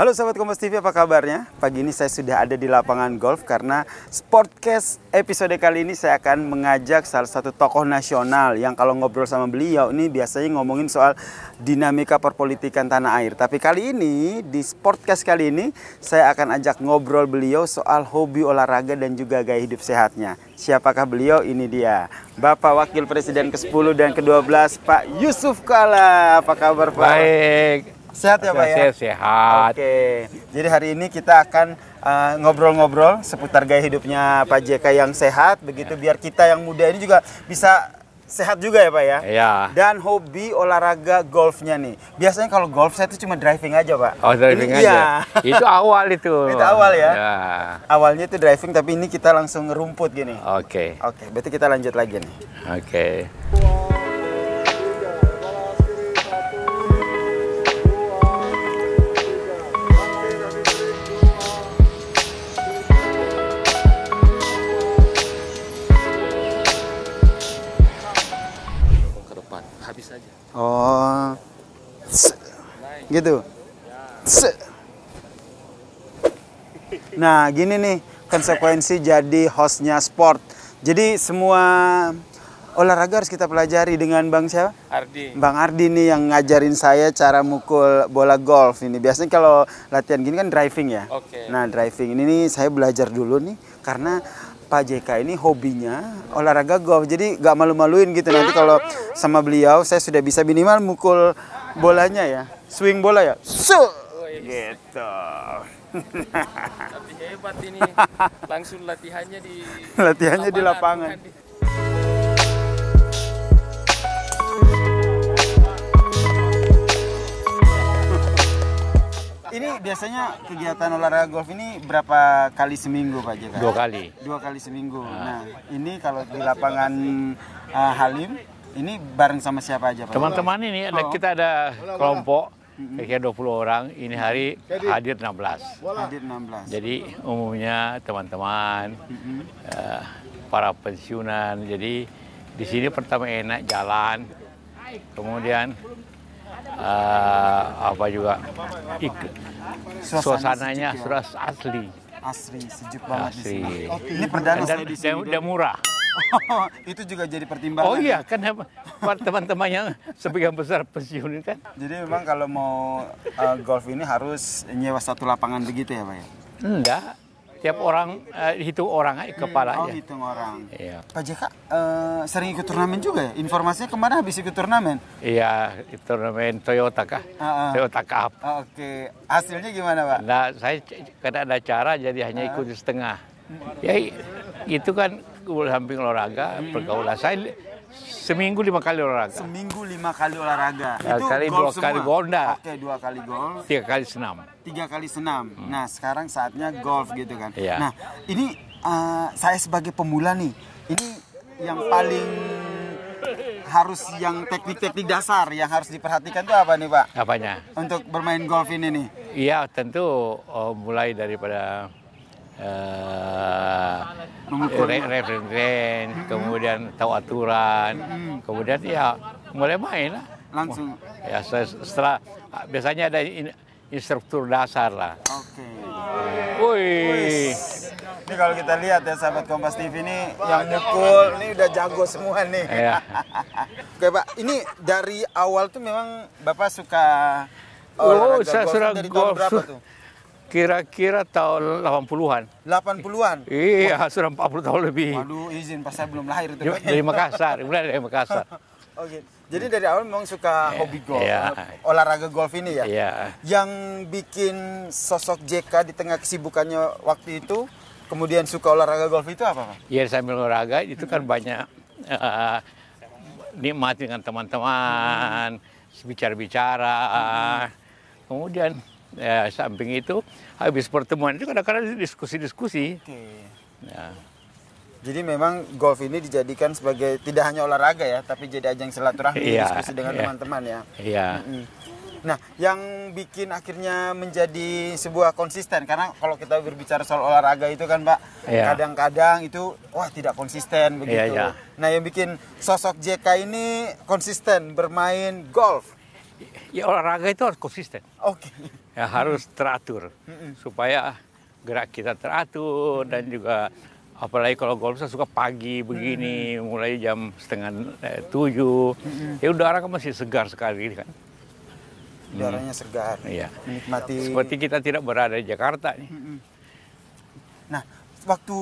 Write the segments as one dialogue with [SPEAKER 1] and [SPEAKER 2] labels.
[SPEAKER 1] Halo sahabat Kompas TV, apa kabarnya? Pagi ini saya sudah ada di lapangan golf karena Sportcast episode kali ini saya akan mengajak salah satu tokoh nasional yang kalau ngobrol sama beliau ini biasanya ngomongin soal dinamika perpolitikan tanah air. Tapi kali ini di Sportcast kali ini saya akan ajak ngobrol beliau soal hobi olahraga dan juga gaya hidup sehatnya. Siapakah beliau? Ini dia, Bapak Wakil Presiden ke-10 dan ke-12 Pak Yusuf Kala. Apa kabar Pak?
[SPEAKER 2] Baik.
[SPEAKER 1] Sehat ya Pak ya?
[SPEAKER 2] Saya sehat.
[SPEAKER 1] Oke, jadi hari ini kita akan ngobrol-ngobrol seputar gaya hidupnya Pak JK yang sehat, begitu biar kita yang muda ini juga bisa sehat juga ya Pak ya?
[SPEAKER 2] Iya.
[SPEAKER 1] Dan hobi olahraga golfnya nih. Biasanya kalau golf saya itu cuma driving aja Pak.
[SPEAKER 2] Oh, driving
[SPEAKER 1] ini,
[SPEAKER 2] aja?
[SPEAKER 1] Iya.
[SPEAKER 2] Itu awal itu.
[SPEAKER 1] Itu awal ya?
[SPEAKER 2] Ya.
[SPEAKER 1] Awalnya itu driving tapi ini kita langsung ngerumput gini.
[SPEAKER 2] Oke.
[SPEAKER 1] Oke, berarti kita lanjut lagi nih.
[SPEAKER 2] Oke. Habis aja.
[SPEAKER 1] Oh. Gitu. Nah, gini nih konsekuensi jadi hostnya sport. Jadi semua olahraga harus kita pelajari dengan Bang siapa?
[SPEAKER 2] Ardi.
[SPEAKER 1] Bang Ardi nih yang ngajarin saya cara mukul bola golf ini. Biasanya kalau latihan gini kan driving ya.
[SPEAKER 2] Oke.
[SPEAKER 1] Nah, driving ini nih saya belajar dulu nih karena Pak JK ini hobinya olahraga golf, jadi gak malu-maluin gitu. Nanti kalau sama beliau saya sudah bisa minimal mukul bolanya ya, swing bola ya, gitu.
[SPEAKER 2] Tapi hebat ini, langsung latihannya
[SPEAKER 1] di lapangan. Ini biasanya kegiatan olahraga golf ini berapa kali seminggu Pak JK?
[SPEAKER 2] 2 kali.
[SPEAKER 1] 2 kali seminggu. Nah, ini kalau di lapangan Halim, ini bareng sama siapa aja Pak?
[SPEAKER 2] Teman-teman ini kita ada kelompok kira-kira 20 orang. Ini hari hadir 16.
[SPEAKER 1] Hadir 16.
[SPEAKER 2] Jadi umumnya teman-teman, para pensiunan. Jadi di sini pertama enak jalan, kemudian apa juga suasananya sudah
[SPEAKER 1] asli sejuk banget
[SPEAKER 2] asli.
[SPEAKER 1] di sini. Ini perdana saya di sini.
[SPEAKER 2] Dan murah.
[SPEAKER 1] Itu juga jadi pertimbangan.
[SPEAKER 2] Oh iya, kan teman-temannya sebagian besar pensiun kan.
[SPEAKER 1] Jadi memang kalau mau golf ini harus nyewa satu lapangan begitu ya Pak ya?
[SPEAKER 2] Enggak, tiap orang hitung orang aja kepala aja.
[SPEAKER 1] Oh, hitung orang.
[SPEAKER 2] Iya.
[SPEAKER 1] Pak JK sering ikut turnamen juga ya? Informasinya kemana habis ikut turnamen?
[SPEAKER 2] Iya, turnamen Toyota kah? Toyota Cup.
[SPEAKER 1] Oke, hasilnya gimana Pak?
[SPEAKER 2] Nah, saya karena ada acara jadi hanya ikut di setengah. Ya itu kan samping olahraga, pergaulan saya seminggu 5 kali olahraga.
[SPEAKER 1] Seminggu 5 kali olahraga.
[SPEAKER 2] Itu kali
[SPEAKER 1] golf
[SPEAKER 2] 2 kali golda.
[SPEAKER 1] Oke, 2 kali golf.
[SPEAKER 2] 3 kali senam.
[SPEAKER 1] 3 kali senam. Nah, sekarang saatnya golf gitu kan.
[SPEAKER 2] Iya.
[SPEAKER 1] Nah, ini saya sebagai pemula nih, ini yang paling harus yang teknik-teknik dasar yang harus diperhatikan tuh apa nih Pak?
[SPEAKER 2] Apanya?
[SPEAKER 1] Untuk bermain golf ini nih.
[SPEAKER 2] Iya, tentu mulai daripada referensi, kemudian tahu aturan, kemudian ya mulai main lah.
[SPEAKER 1] Langsung.
[SPEAKER 2] Ya setelah biasanya ada instruktur dasar lah.
[SPEAKER 1] Oke.
[SPEAKER 2] Woi.
[SPEAKER 1] Ini kalau kita lihat ya sahabat Kompas TV ini yang mukul ini udah jago semua nih.
[SPEAKER 2] Iya.
[SPEAKER 1] Oke Pak, ini dari awal tuh memang Bapak suka
[SPEAKER 2] saya
[SPEAKER 1] golf
[SPEAKER 2] sudah
[SPEAKER 1] dari tahun
[SPEAKER 2] golf
[SPEAKER 1] berapa tuh?
[SPEAKER 2] Kira-kira tahun 80-an.
[SPEAKER 1] 80-an?
[SPEAKER 2] Iya, sudah 40 tahun lebih.
[SPEAKER 1] Waduh, izin pas saya belum lahir itu.
[SPEAKER 2] Dari Makassar, mulai dari Makassar.
[SPEAKER 1] Oke. Jadi dari awal memang suka hobi golf,
[SPEAKER 2] iya.
[SPEAKER 1] olahraga golf ini ya?
[SPEAKER 2] Iya.
[SPEAKER 1] Yang bikin sosok JK di tengah kesibukannya waktu itu, kemudian suka olahraga golf itu apa Pak?
[SPEAKER 2] Iya, sambil olahraga itu kan banyak nikmat dengan teman-teman, bicara-bicara. Kemudian samping itu habis pertemuan itu kadang-kadang diskusi-diskusi.
[SPEAKER 1] Oke.
[SPEAKER 2] Ya.
[SPEAKER 1] Jadi memang golf ini dijadikan sebagai tidak hanya olahraga ya, tapi jadi ajang silaturahmi, diskusi dengan teman-teman ya.
[SPEAKER 2] Iya.
[SPEAKER 1] Nah, yang bikin akhirnya menjadi sebuah konsisten, karena kalau kita berbicara soal olahraga itu kan Pak, kadang-kadang itu wah tidak konsisten begitu. Nah, yang bikin sosok JK ini konsisten bermain golf.
[SPEAKER 2] Ya olahraga itu harus konsisten.
[SPEAKER 1] Oke.
[SPEAKER 2] Ya harus teratur supaya gerak kita teratur dan juga apalagi kalau golf saya suka pagi begini mulai jam 6:30 ya udara kan masih segar sekali kan.
[SPEAKER 1] Udaranya segar.
[SPEAKER 2] Iya.
[SPEAKER 1] Menikmati.
[SPEAKER 2] Seperti kita tidak berada di Jakarta nih.
[SPEAKER 1] Nah, waktu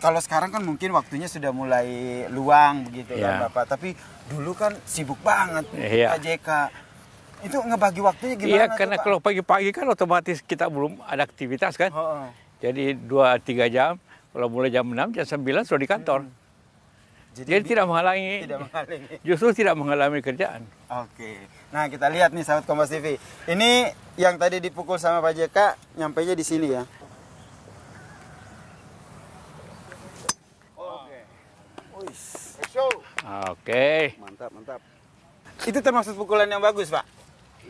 [SPEAKER 1] kalau sekarang kan mungkin waktunya sudah mulai luang begitu kan Bapak. Tapi dulu kan sibuk banget Pak JK. Itu ngebagi waktunya gimana?
[SPEAKER 2] Iya,
[SPEAKER 1] tuh,
[SPEAKER 2] karena
[SPEAKER 1] Pak?
[SPEAKER 2] kalau pagi-pagi kan otomatis kita belum ada aktivitas kan. Jadi 2-3 jam, kalau mulai jam 6, jam 9 sudah di kantor. Jadi tidak menghalangi. Justru tidak menghalangi kerjaan.
[SPEAKER 1] Oke. Nah, kita lihat nih sahabat Kompas TV. Ini yang tadi dipukul sama Pak JK, nyampainya di sini ya.
[SPEAKER 2] Oke.
[SPEAKER 1] Mantap. Itu termasuk pukulan yang bagus, Pak?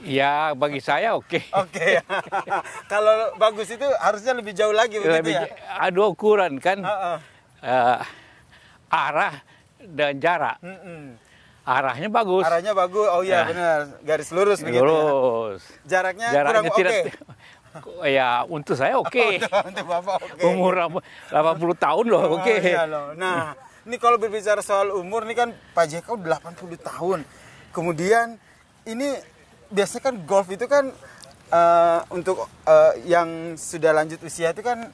[SPEAKER 2] Ya, bagi saya oke.
[SPEAKER 1] Oke. Kalau bagus itu harusnya lebih jauh lagi begitu ya?
[SPEAKER 2] Ada ukuran kan. Arah dan jarak. Arahnya bagus.
[SPEAKER 1] Arahnya bagus. Oh iya, benar. Garis lurus begitu
[SPEAKER 2] lurus.
[SPEAKER 1] Ya. Jaraknya kurang
[SPEAKER 2] tidak,
[SPEAKER 1] oke.
[SPEAKER 2] Ya, untuk saya oke.
[SPEAKER 1] Untuk Bapak oke.
[SPEAKER 2] Umur 80 tahun loh, oke.
[SPEAKER 1] Iya loh. Nah, ini kalau berbicara soal umur nih kan Pak JK udah 80 tahun. Kemudian ini biasanya kan golf itu kan untuk yang sudah lanjut usia itu kan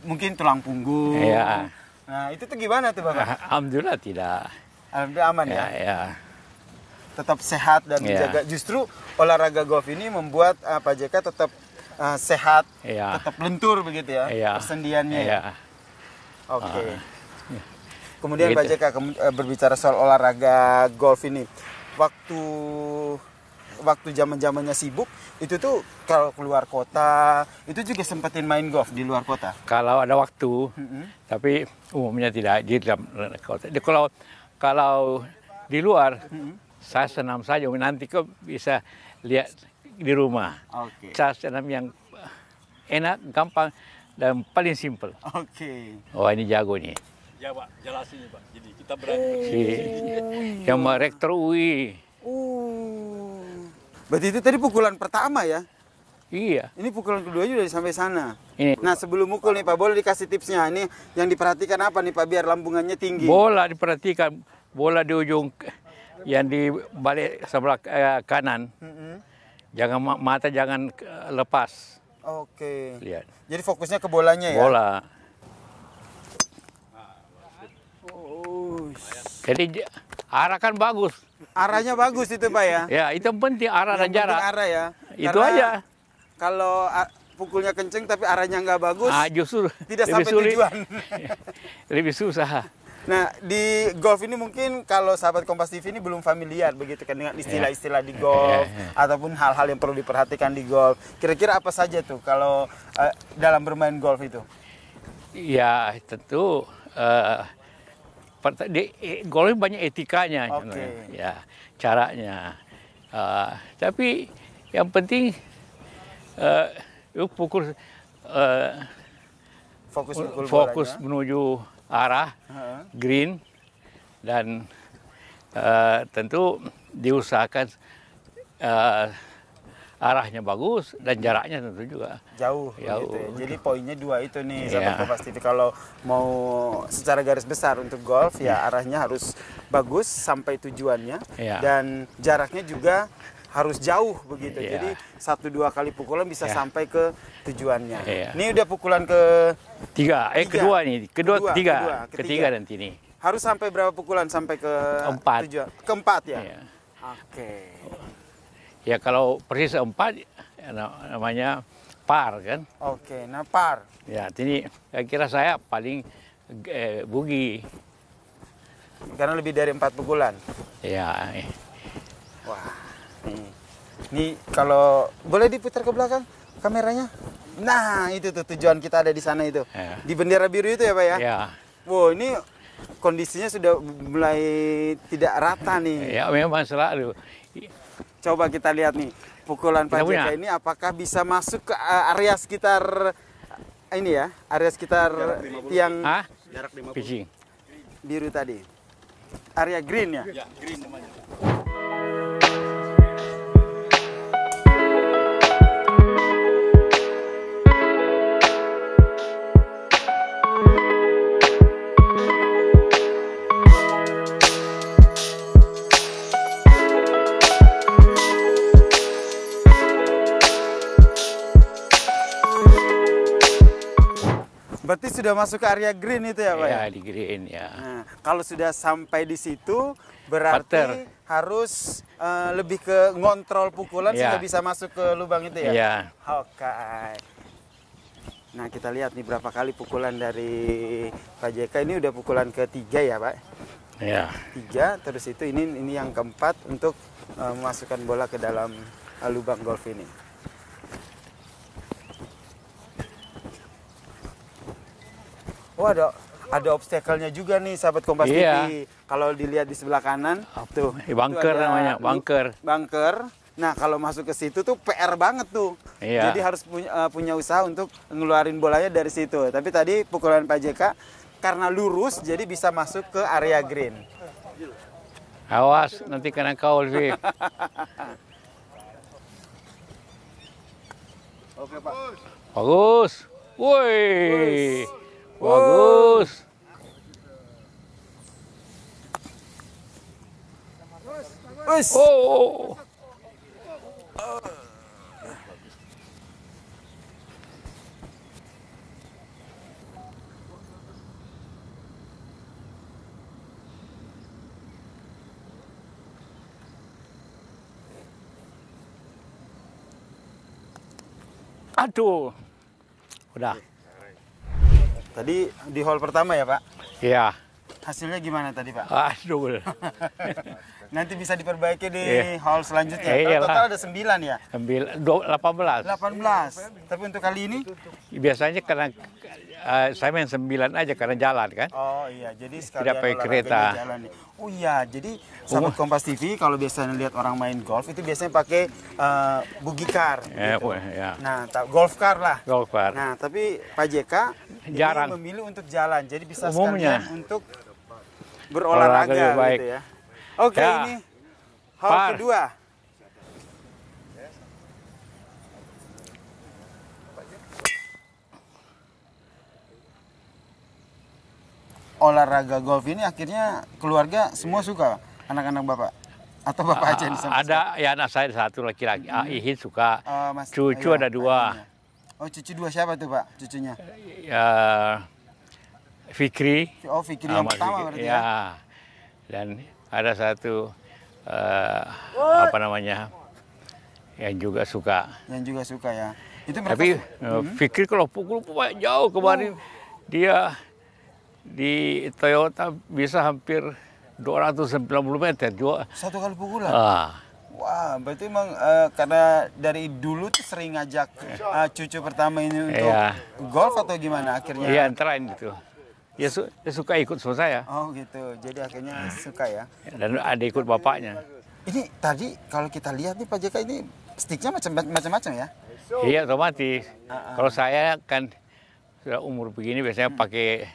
[SPEAKER 1] mungkin tulang punggung.
[SPEAKER 2] Iya.
[SPEAKER 1] Nah, itu tuh gimana tuh Bapak?
[SPEAKER 2] Alhamdulillah tidak.
[SPEAKER 1] Alhamdulillah aman ya?
[SPEAKER 2] Ya.
[SPEAKER 1] Tetap sehat dan menjaga. Justru olahraga golf ini membuat Pak JK tetap sehat, tetap lentur begitu ya, persendiannya. Oke. Kemudian Pak JK berbicara soal olahraga golf ini. Waktu zaman-zamannya sibuk, itu tuh kalau keluar kota, itu juga sempetin main golf di luar kota?
[SPEAKER 2] Kalau ada waktu, tapi umumnya tidak di dalam kota. Kalau di luar, saya senam saja. Nanti kok bisa lihat di rumah. Saya senam yang enak, gampang, dan paling simpel. Oh, ini jago nih.
[SPEAKER 3] Ya Pak, jelasin Pak. Jadi kita berani.
[SPEAKER 2] Yang rektor UI.
[SPEAKER 1] Berarti itu tadi pukulan pertama ya?
[SPEAKER 2] Iya.
[SPEAKER 1] Ini pukulan kedua juga sampai sana.
[SPEAKER 2] Ini.
[SPEAKER 1] Nah, sebelum mukul nih Pak, boleh dikasih tipsnya. Ini yang diperhatikan apa nih Pak biar lambungannya tinggi?
[SPEAKER 2] Bola diperhatikan, bola di ujung yang di balik sebelah kanan. Jangan mata jangan lepas.
[SPEAKER 1] Oke.
[SPEAKER 2] Lihat.
[SPEAKER 1] Jadi fokusnya ke bolanya ya?
[SPEAKER 2] Bola. Jadi arah kan bagus.
[SPEAKER 1] Arahnya bagus itu Pak ya?
[SPEAKER 2] Ya, itu yang penting arah dan jarak.
[SPEAKER 1] Arah ya.
[SPEAKER 2] Itu aja.
[SPEAKER 1] Kalau pukulnya kenceng tapi arahnya nggak bagus,
[SPEAKER 2] justru
[SPEAKER 1] tidak sampai tujuan.
[SPEAKER 2] Lebih susah.
[SPEAKER 1] Nah, di golf ini mungkin kalau sahabat Kompas TV ini belum familiar begitu kan dengan istilah-istilah di golf ataupun hal-hal yang perlu diperhatikan di golf. Kira-kira apa saja tuh kalau dalam bermain golf itu?
[SPEAKER 2] Ya, tentu golf banyak etikanya, ya caranya. Tapi yang penting pukul fokus menuju arah green dan tentu diusahakan arahnya bagus dan jaraknya tentu juga
[SPEAKER 1] jauh. Gitu ya. Jadi poinnya dua itu nih sahabat Kompas TV. Kalau mau secara garis besar untuk golf ya arahnya harus bagus sampai tujuannya dan jaraknya juga harus jauh begitu. Jadi 1-2 kali pukulan bisa sampai ke tujuannya. Ini udah pukulan
[SPEAKER 2] ketiga nanti nih.
[SPEAKER 1] Harus sampai berapa pukulan sampai ke tujuan? Keempat ya. Oke.
[SPEAKER 2] Ya kalau persis 4 namanya par kan.
[SPEAKER 1] Oke, nah par.
[SPEAKER 2] Ya, ini kira saya paling bugi.
[SPEAKER 1] Karena lebih dari 4 pukulan.
[SPEAKER 2] Ya.
[SPEAKER 1] Wah. Ini kalau boleh diputar ke belakang kameranya. Nah, itu tuh tujuan kita ada di sana itu. Di bendera biru itu ya, Pak ya?
[SPEAKER 2] Ya.
[SPEAKER 1] Wow, ini kondisinya sudah mulai tidak rata nih.
[SPEAKER 2] Ya, memang selalu.
[SPEAKER 1] Coba kita lihat nih pukulan Pak JK ini apakah bisa masuk ke area sekitar ini ya, area sekitar yang
[SPEAKER 3] jarak 50
[SPEAKER 2] pitching
[SPEAKER 1] biru tadi. Area green ya?
[SPEAKER 3] Ya, green namanya.
[SPEAKER 1] Berarti sudah masuk ke area green itu ya Pak?
[SPEAKER 2] Ya, di green ya.
[SPEAKER 1] Nah, kalau sudah sampai di situ berarti
[SPEAKER 2] Putter.
[SPEAKER 1] harus lebih ke ngontrol pukulan
[SPEAKER 2] Ya.
[SPEAKER 1] sehingga bisa masuk ke lubang itu ya?
[SPEAKER 2] Ya.
[SPEAKER 1] Oke. Nah kita lihat nih berapa kali pukulan dari Pak JK. Ini udah pukulan ketiga ya Pak?
[SPEAKER 2] Ya.
[SPEAKER 1] 3, terus itu ini yang keempat untuk memasukkan bola ke dalam lubang golf ini. Oh ada obstacle-nya juga nih sahabat Kompas
[SPEAKER 2] Iya.
[SPEAKER 1] TV. Kalau dilihat di sebelah kanan, tuh.
[SPEAKER 2] Bunker
[SPEAKER 1] itu ada
[SPEAKER 2] namanya, bunker.
[SPEAKER 1] Bunker. Nah kalau masuk ke situ tuh PR banget tuh.
[SPEAKER 2] Iya.
[SPEAKER 1] Jadi harus punya usaha untuk ngeluarin bolanya dari situ. Tapi tadi pukulan Pak JK karena lurus jadi bisa masuk ke area green.
[SPEAKER 2] Awas, nanti kena kau, Viv.
[SPEAKER 1] Oke Pak.
[SPEAKER 2] Bagus. Woi. Bagus.
[SPEAKER 1] Wes.
[SPEAKER 2] Oh. Aduh. Udah.
[SPEAKER 1] Tadi di hole pertama ya Pak.
[SPEAKER 2] Ya.
[SPEAKER 1] Hasilnya gimana tadi Pak?
[SPEAKER 2] Aduh.
[SPEAKER 1] Nanti bisa diperbaiki di
[SPEAKER 2] Iya.
[SPEAKER 1] hole selanjutnya.
[SPEAKER 2] Iyalah.
[SPEAKER 1] Total ada 9 ya?
[SPEAKER 2] Ambil 18.
[SPEAKER 1] 18. Tapi untuk kali ini?
[SPEAKER 2] Biasanya karena saya main 9 aja karena jalan kan.
[SPEAKER 1] Oh iya, jadi sekalian
[SPEAKER 2] Tidak pakai
[SPEAKER 1] olahraganya
[SPEAKER 2] kereta.
[SPEAKER 1] jalan nih. Oh iya, jadi sahabat Kompas TV kalau biasanya lihat orang main golf itu biasanya pakai buggy car. Gitu.
[SPEAKER 2] Ya.
[SPEAKER 1] Nah, golf car lah.
[SPEAKER 2] Golf car.
[SPEAKER 1] Nah, tapi Pak JK
[SPEAKER 2] Jarang.
[SPEAKER 1] ini memilih untuk jalan, jadi bisa
[SPEAKER 2] Umumnya.
[SPEAKER 1] sekalian untuk berolahraga
[SPEAKER 2] Olahraga lebih baik.
[SPEAKER 1] gitu ya. Oke,
[SPEAKER 2] Ya.
[SPEAKER 1] ini hole
[SPEAKER 2] Par.
[SPEAKER 1] kedua. Olahraga golf ini akhirnya keluarga semua suka, anak-anak Bapak? Atau Bapak aja yang sampai
[SPEAKER 2] Ada ya anak saya satu laki-laki. Ihin suka. Cucu
[SPEAKER 1] iya,
[SPEAKER 2] ada 2.
[SPEAKER 1] adiknya. Oh, cucu 2 siapa tuh Pak cucunya?
[SPEAKER 2] Ya, Fikri.
[SPEAKER 1] Oh, Fikri yang
[SPEAKER 2] sama
[SPEAKER 1] pertama
[SPEAKER 2] Fikri.
[SPEAKER 1] berarti ya?
[SPEAKER 2] Dan ada satu apa namanya yang juga suka.
[SPEAKER 1] Yang juga suka ya. Itu mereka
[SPEAKER 2] Tapi Fikri kalau pukul jauh kemarin dia di Toyota bisa hampir 290 meter juga.
[SPEAKER 1] satu kali pukulan. Wah, berarti emang karena dari dulu tuh sering ngajak cucu pertama ini untuk
[SPEAKER 2] Iya.
[SPEAKER 1] golf atau gimana akhirnya?
[SPEAKER 2] Iya, antara gitu. Dia suka ikut sama saya.
[SPEAKER 1] Oh gitu, jadi akhirnya suka ya.
[SPEAKER 2] Dan ada ikut bapaknya.
[SPEAKER 1] Ini tadi kalau kita lihat nih Pak JK ini sticknya macam-macam ya?
[SPEAKER 2] Iya, otomatis. Kalau saya kan sudah umur begini biasanya pakai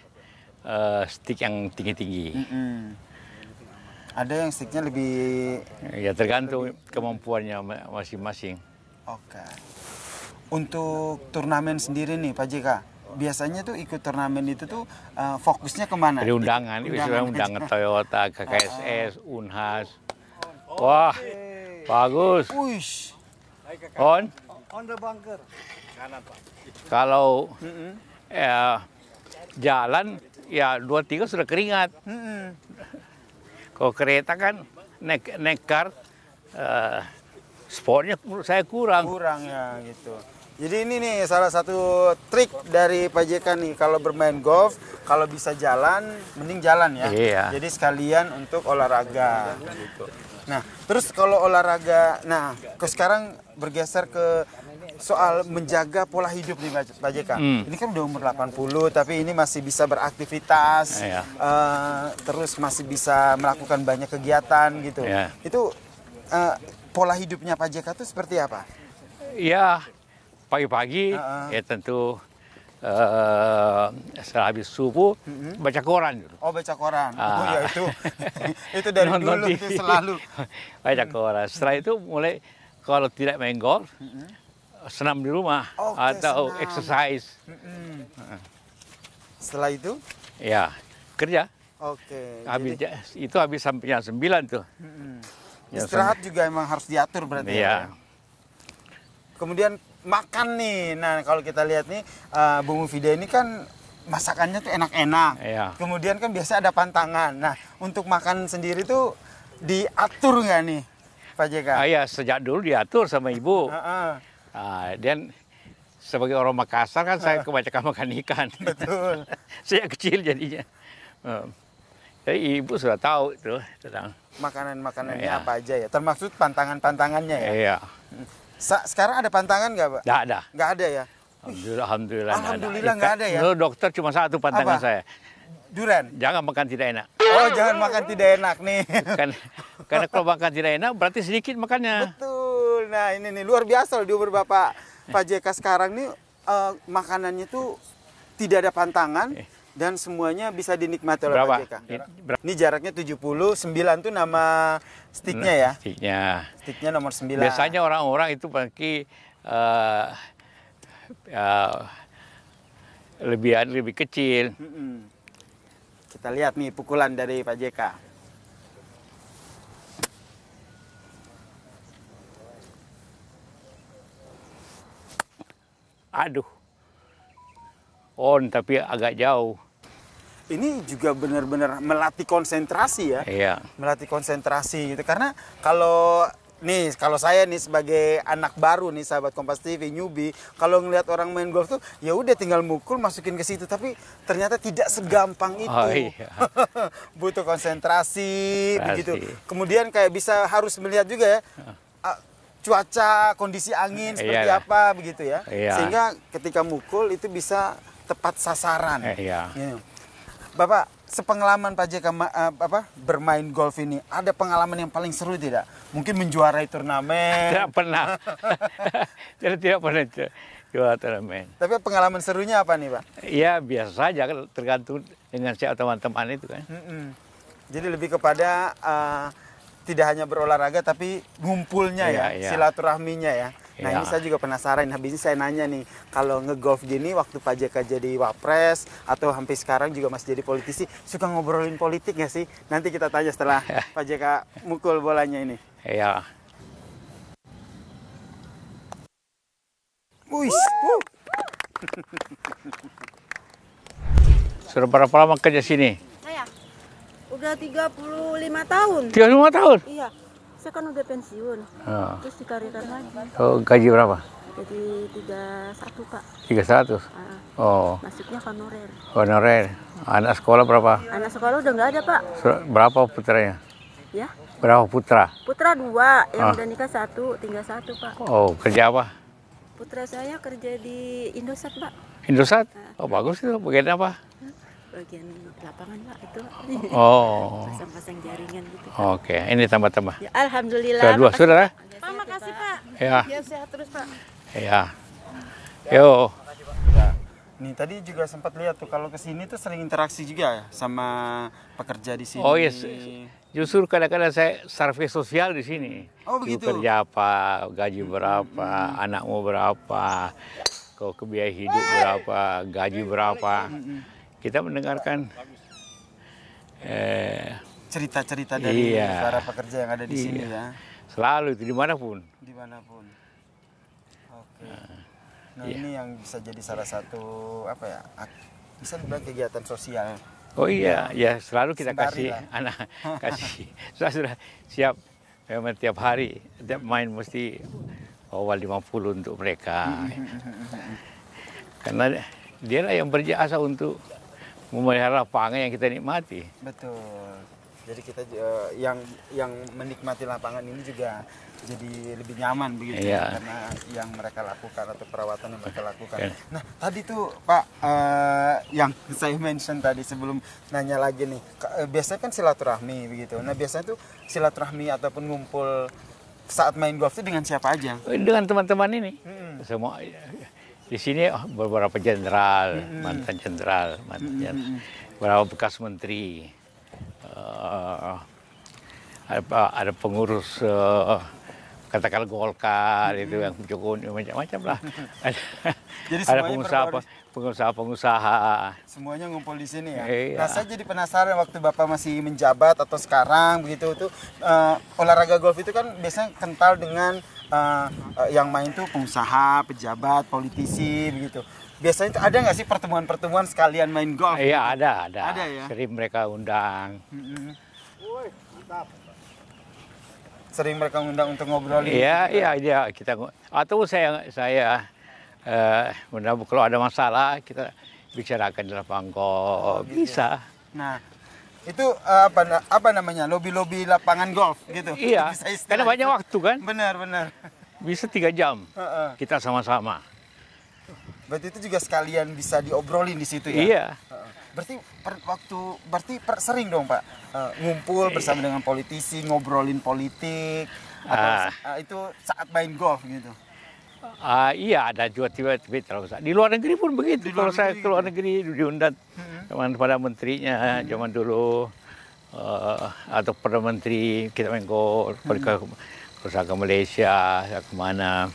[SPEAKER 2] stick yang tinggi-tinggi.
[SPEAKER 1] Ada yang sticknya lebih...
[SPEAKER 2] Ya tergantung kemampuannya masing-masing.
[SPEAKER 1] Oke. Untuk turnamen sendiri nih Pak JK, biasanya tuh ikut turnamen itu tuh fokusnya kemana?
[SPEAKER 2] Ada undangan, biasanya undangan Toyota, KKSS, Unhas. Wah, bagus.
[SPEAKER 1] Wush.
[SPEAKER 2] On
[SPEAKER 3] the bunker. Kanan Pak.
[SPEAKER 2] kalau jalan ya 2-3 sudah keringat. Kalau kereta kan naik car, sportnya menurut saya kurang.
[SPEAKER 1] Kurang ya gitu. Jadi ini nih salah satu trik dari Pak JK nih kalau bermain golf, kalau bisa jalan, mending jalan ya.
[SPEAKER 2] Iya.
[SPEAKER 1] Jadi sekalian untuk olahraga gitu. Nah, terus kalau olahraga, nah sekarang bergeser ke soal menjaga pola hidup nih Pak JK. Ini kan udah umur 80 tapi ini masih bisa beraktivitas,
[SPEAKER 2] Iya.
[SPEAKER 1] terus masih bisa melakukan banyak kegiatan gitu.
[SPEAKER 2] Iya.
[SPEAKER 1] Itu pola hidupnya Pak JK itu seperti apa?
[SPEAKER 2] Ya, pagi-pagi ya tentu setelah habis subuh baca koran dulu.
[SPEAKER 1] Oh, baca koran. Oh ya itu dari
[SPEAKER 2] Nonton
[SPEAKER 1] dulu
[SPEAKER 2] TV.
[SPEAKER 1] itu selalu.
[SPEAKER 2] Baca koran. Setelah itu mulai kalau tidak main golf, senam di rumah
[SPEAKER 1] Oke,
[SPEAKER 2] atau
[SPEAKER 1] senam.
[SPEAKER 2] exercise.
[SPEAKER 1] Setelah itu?
[SPEAKER 2] Ya, kerja.
[SPEAKER 1] Oke.
[SPEAKER 2] Habis sampai jam 9 tuh. Ya,
[SPEAKER 1] Istirahat juga emang harus diatur berarti
[SPEAKER 2] Iya.
[SPEAKER 1] ya. Kemudian makan nih. Nah, kalau kita lihat nih Bu Mufidah ini kan masakannya tuh enak-enak.
[SPEAKER 2] Iya.
[SPEAKER 1] Kemudian kan biasa ada pantangan. Nah, untuk makan sendiri tuh diatur nggak nih, Pak JK?
[SPEAKER 2] Iya, sejak dulu diatur sama ibu.
[SPEAKER 1] Heeh.
[SPEAKER 2] Dan sebagai orang Makassar kan saya kebanyakan makan ikan.
[SPEAKER 1] Betul.
[SPEAKER 2] Saya kecil jadinya. Jadi ibu sudah tahu itu tentang.
[SPEAKER 1] Makanan-makanannya
[SPEAKER 2] Iya.
[SPEAKER 1] apa aja ya? Termasuk pantangan-pantangannya ya?
[SPEAKER 2] Iya.
[SPEAKER 1] Sekarang ada pantangan nggak, Pak?
[SPEAKER 2] Nggak ada.
[SPEAKER 1] Nggak ada ya?
[SPEAKER 2] Alhamdulillah
[SPEAKER 1] Alhamdulillah nggak ada ya?
[SPEAKER 2] Menurut dokter cuma satu pantangan
[SPEAKER 1] Apa?
[SPEAKER 2] saya.
[SPEAKER 1] Durian?
[SPEAKER 2] Jangan makan tidak enak.
[SPEAKER 1] Oh, jangan makan tidak enak nih.
[SPEAKER 2] Karena kalau makan tidak enak berarti sedikit makannya.
[SPEAKER 1] Betul. Nah, ini nih luar biasa loh di umur Bapak Pak JK sekarang nih makanannya tuh tidak ada pantangan dan semuanya bisa dinikmati oleh
[SPEAKER 2] Berapa?
[SPEAKER 1] Pak JK. Ini jaraknya 70, 9 tuh nama sticknya ya.
[SPEAKER 2] Sticknya.
[SPEAKER 1] Sticknya nomor 9.
[SPEAKER 2] Biasanya orang-orang itu pakai lebih kecil.
[SPEAKER 1] Kita lihat nih pukulan dari Pak JK.
[SPEAKER 2] Aduh. On tapi agak jauh.
[SPEAKER 1] Ini juga benar-benar melatih konsentrasi ya.
[SPEAKER 2] Iya.
[SPEAKER 1] Melatih konsentrasi gitu karena kalau saya nih sebagai anak baru nih sahabat Kompas TV newbie, kalau ngelihat orang main golf tuh ya udah tinggal mukul masukin ke situ, tapi ternyata tidak segampang itu.
[SPEAKER 2] Oh, iya.
[SPEAKER 1] Butuh konsentrasi
[SPEAKER 2] Pasti.
[SPEAKER 1] begitu. Kemudian kayak harus melihat juga ya cuaca, kondisi angin seperti
[SPEAKER 2] Iyalah.
[SPEAKER 1] apa begitu ya.
[SPEAKER 2] Iya.
[SPEAKER 1] Sehingga ketika mukul itu bisa tepat sasaran.
[SPEAKER 2] Iya.
[SPEAKER 1] Gitu. Bapak, sepengalaman Pak JK bermain golf ini, ada pengalaman yang paling seru tidak? Mungkin menjuarai turnamen.
[SPEAKER 2] Tidak pernah. Tidak pernah juara turnamen.
[SPEAKER 1] Tapi pengalaman serunya apa nih, Pak?
[SPEAKER 2] Ya biasa saja, tergantung dengan siapa teman-teman itu kan.
[SPEAKER 1] Jadi lebih kepada tidak hanya berolahraga tapi ngumpulnya ya,
[SPEAKER 2] Iya.
[SPEAKER 1] silaturahminya ya. Nah
[SPEAKER 2] Iya.
[SPEAKER 1] ini saya juga penasaran, habis ini saya nanya nih, kalau ngegolf gini waktu Pak JK jadi wapres atau hampir sekarang juga masih jadi politisi, suka ngobrolin politik nggak sih? Nanti kita tanya setelah Pak JK mukul bolanya ini.
[SPEAKER 2] Iya.
[SPEAKER 1] Wih,
[SPEAKER 2] Sudah berapa lama kerja sini?
[SPEAKER 4] Saya udah 35 tahun.
[SPEAKER 2] 35 tahun.
[SPEAKER 4] Iya. Saya kan udah pensiun.
[SPEAKER 2] Oh.
[SPEAKER 4] Terus dikarirkan lagi.
[SPEAKER 2] Oh, gaji berapa?
[SPEAKER 4] Jadi 31, Pak.
[SPEAKER 2] 300. Oh,
[SPEAKER 4] Masuknya honorer.
[SPEAKER 2] honorer. Anak sekolah berapa?
[SPEAKER 4] Anak sekolah udah nggak ada, Pak.
[SPEAKER 2] Berapa putranya?
[SPEAKER 4] Ya.
[SPEAKER 2] Berapa putra?
[SPEAKER 4] Putra 2, yang udah nikah 1, tinggal 1, Pak.
[SPEAKER 2] Oh, kerja apa?
[SPEAKER 4] Putra saya kerja di Indosat, Pak.
[SPEAKER 2] Indosat? Oh, bagus itu. Bagian apa?
[SPEAKER 4] Bagian lapangan, Pak, itu.
[SPEAKER 2] Oh,
[SPEAKER 4] Pasang-pasang jaringan gitu.
[SPEAKER 2] oke. Ini tambah-tambah.
[SPEAKER 4] Ya, alhamdulillah.
[SPEAKER 2] Sudah dua,
[SPEAKER 4] makasih.
[SPEAKER 2] saudara?
[SPEAKER 4] Pak, makasih, Pak.
[SPEAKER 2] Ya,
[SPEAKER 4] Biar sehat terus, Pak.
[SPEAKER 2] ya. Yo.
[SPEAKER 1] nih tadi juga sempat lihat tuh kalau kesini tuh sering interaksi juga ya sama pekerja di sini.
[SPEAKER 2] Oh, yes. Justru kadang-kadang saya survei sosial di sini.
[SPEAKER 1] Oh, begitu?
[SPEAKER 2] Kerja apa, gaji berapa, anakmu berapa, kau biaya hidup berapa, gaji berapa. Kita mendengarkan
[SPEAKER 1] Cerita-cerita dari
[SPEAKER 2] Iya.
[SPEAKER 1] para pekerja yang ada di sini ya.
[SPEAKER 2] selalu itu dimanapun.
[SPEAKER 1] Dimanapun. Oke. Nah ini yang bisa jadi salah satu apa ya? Bisa dibilang kegiatan sosial.
[SPEAKER 2] Oh iya, ya selalu kita
[SPEAKER 1] Sembari
[SPEAKER 2] kasih
[SPEAKER 1] lah.
[SPEAKER 2] anak, kasih. Sudah siap. Memang tiap hari, tiap main mesti awal 50 untuk mereka. Karena dia lah yang berjasa untuk memelihara lapangan yang kita nikmati.
[SPEAKER 1] Betul. Jadi kita yang menikmati lapangan ini juga jadi lebih nyaman begitu
[SPEAKER 2] Iya.
[SPEAKER 1] ya, karena yang mereka lakukan atau perawatan yang mereka lakukan.
[SPEAKER 2] Iya.
[SPEAKER 1] Nah tadi tuh Pak yang saya mention tadi sebelum nanya lagi nih, biasanya kan silaturahmi begitu. Nah biasanya tuh silaturahmi ataupun ngumpul saat main golf itu dengan siapa aja?
[SPEAKER 2] Dengan teman-teman ini, semua di sini beberapa jenderal, mantan jenderal, beberapa bekas menteri, ada pengurus katakanlah Golkar itu yang Jokowi macam-macam lah.
[SPEAKER 1] Jadi
[SPEAKER 2] Ada
[SPEAKER 1] semuanya
[SPEAKER 2] pengusaha.
[SPEAKER 1] Semuanya ngumpul di sini ya.
[SPEAKER 2] Iya.
[SPEAKER 1] Nah, saya jadi penasaran waktu Bapak masih menjabat atau sekarang begitu tuh olahraga golf itu kan biasanya kental dengan yang main tuh pengusaha, pejabat, politisi begitu. biasanya itu ada nggak sih pertemuan-pertemuan sekalian main golf?
[SPEAKER 2] Iya, ada.
[SPEAKER 1] Ada ya?
[SPEAKER 2] Sering mereka undang.
[SPEAKER 1] Sering mereka undang untuk ngobrolin.
[SPEAKER 2] Iya, kita atau saya kalau ada masalah kita bicarakan di lapangan golf. Bisa.
[SPEAKER 1] Nah, itu apa namanya? Lobi-lobi lapangan golf gitu.
[SPEAKER 2] Iya. Karena banyak waktu kan?
[SPEAKER 1] Benar.
[SPEAKER 2] Bisa 3 jam. Kita sama-sama.
[SPEAKER 1] Berarti itu juga sekalian bisa diobrolin di situ ya?
[SPEAKER 2] Iya.
[SPEAKER 1] Berarti sering dong Pak ngumpul bersama dengan politisi, ngobrolin politik, atau itu saat main golf gitu?
[SPEAKER 2] Iya, ada juga tiba-tiba di luar negeri pun begitu. Kalau saya ke luar negeri diundang pada menterinya zaman dulu, atau perdana menteri kita main golf, ke Malaysia, ke mana,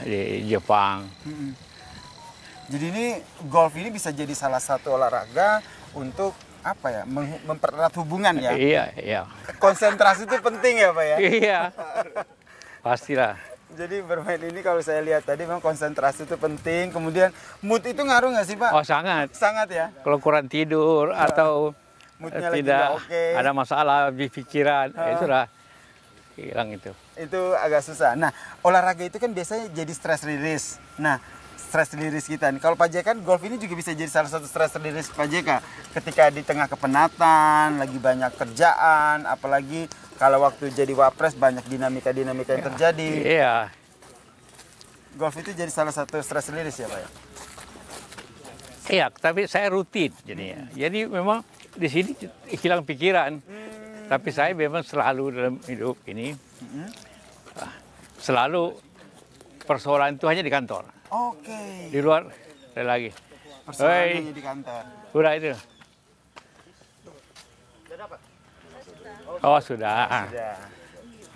[SPEAKER 2] di Jepang.
[SPEAKER 1] Jadi ini golf ini bisa jadi salah satu olahraga untuk apa ya, mempererat hubungan ya?
[SPEAKER 2] Iya.
[SPEAKER 1] Konsentrasi itu penting ya Pak ya?
[SPEAKER 2] Iya, pastilah.
[SPEAKER 1] Jadi bermain ini kalau saya lihat tadi memang konsentrasi itu penting. Kemudian mood itu ngaruh nggak sih Pak?
[SPEAKER 2] Oh sangat.
[SPEAKER 1] Sangat ya?
[SPEAKER 2] Kalau kurang tidur atau
[SPEAKER 1] moodnya
[SPEAKER 2] tidak
[SPEAKER 1] okay,
[SPEAKER 2] ada masalah di pikiran, itu lah hilang itu.
[SPEAKER 1] Itu agak susah. Nah, olahraga itu kan biasanya jadi stress release. Nah, stress release kita nih. Kalau Pak JK kan golf ini juga bisa jadi salah satu stress release Pak JK. Ketika di tengah kepenatan, lagi banyak kerjaan, apalagi kalau waktu jadi wapres banyak dinamika-dinamika yang terjadi.
[SPEAKER 2] Iya.
[SPEAKER 1] Golf itu jadi salah satu stress release ya Pak ya?
[SPEAKER 2] Iya, tapi saya rutin jadinya. Jadi memang di sini hilang pikiran. Tapi saya memang selalu dalam hidup ini, selalu persoalan itu hanya di kantor.
[SPEAKER 1] Oke.
[SPEAKER 2] Di luar ada lagi.
[SPEAKER 1] Persoalannya di kantor.
[SPEAKER 2] Udah itu. Oh sudah.